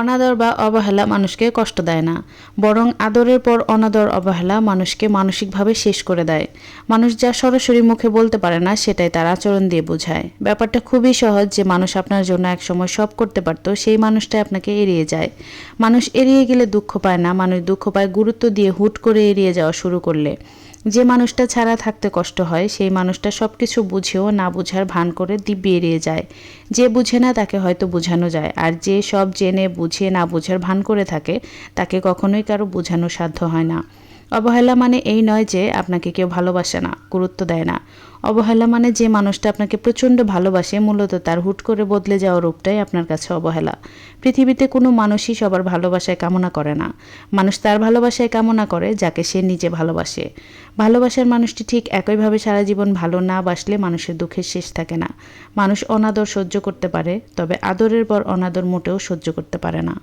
অনাদর বা অবহেলা মানুষকে কষ্ট দেয় না, বরং আদরের পর অনাদর অবহেলা মানুষকে মানসিকভাবে শেষ করে দেয়। মানুষ যা সরাসরি মুখে বলতে পারে না সেটাই তার আচরণ দিয়ে বোঝায়। ব্যাপারটা খুবই সহজ, যে মানুষ আপনার জন্য একসময় সব করতে পারতো, সেই মানুষটাই আপনাকে এড়িয়ে যায়। মানুষ এড়িয়ে গেলে দুঃখ পায় না, মানুষ দুঃখ পায় গুরুত্ব দিয়ে হুট করে এড়িয়ে যাওয়া শুরু করলে। যে মানুষটা ছাড়া থাকতে কষ্ট হয় সেই মানুষটা সব কিছু বুঝেও না বুঝার ভান করে দিব্যি এড়িয়ে যায়। যে বুঝে না তাকে হয়তো বোঝানো যায়, আর যে সব জেনে বুঝে না বুঝার ভান করে থাকে তাকে কখনোই কারো বোঝানো সাধ্য হয় না। অবহেলা মানে এই নয় যে আপনাকে কেউ ভালোবাসে না, গুরুত্ব দেয় না। অবহেলা মানে যে মানুষটা আপনাকে প্রচণ্ড ভালোবাসে, মূলত তার হুট করে বদলে যাওয়া রূপটাই আপনার কাছে অবহেলা। পৃথিবীতে কোনো মানুষই সবার ভালোবাসায় কামনা করে না। মানুষ তার ভালোবাসায় কামনা করে যাকে সে নিজে ভালোবাসে। ভালোবাসার মানুষটি ঠিক একইভাবে সারা জীবন ভালো না বাসলে মানুষের দুঃখের শেষ থাকে না। মানুষ অনাদর সহ্য করতে পারে, তবে আদরের পর অনাদর মোটেও সহ্য করতে পারে না।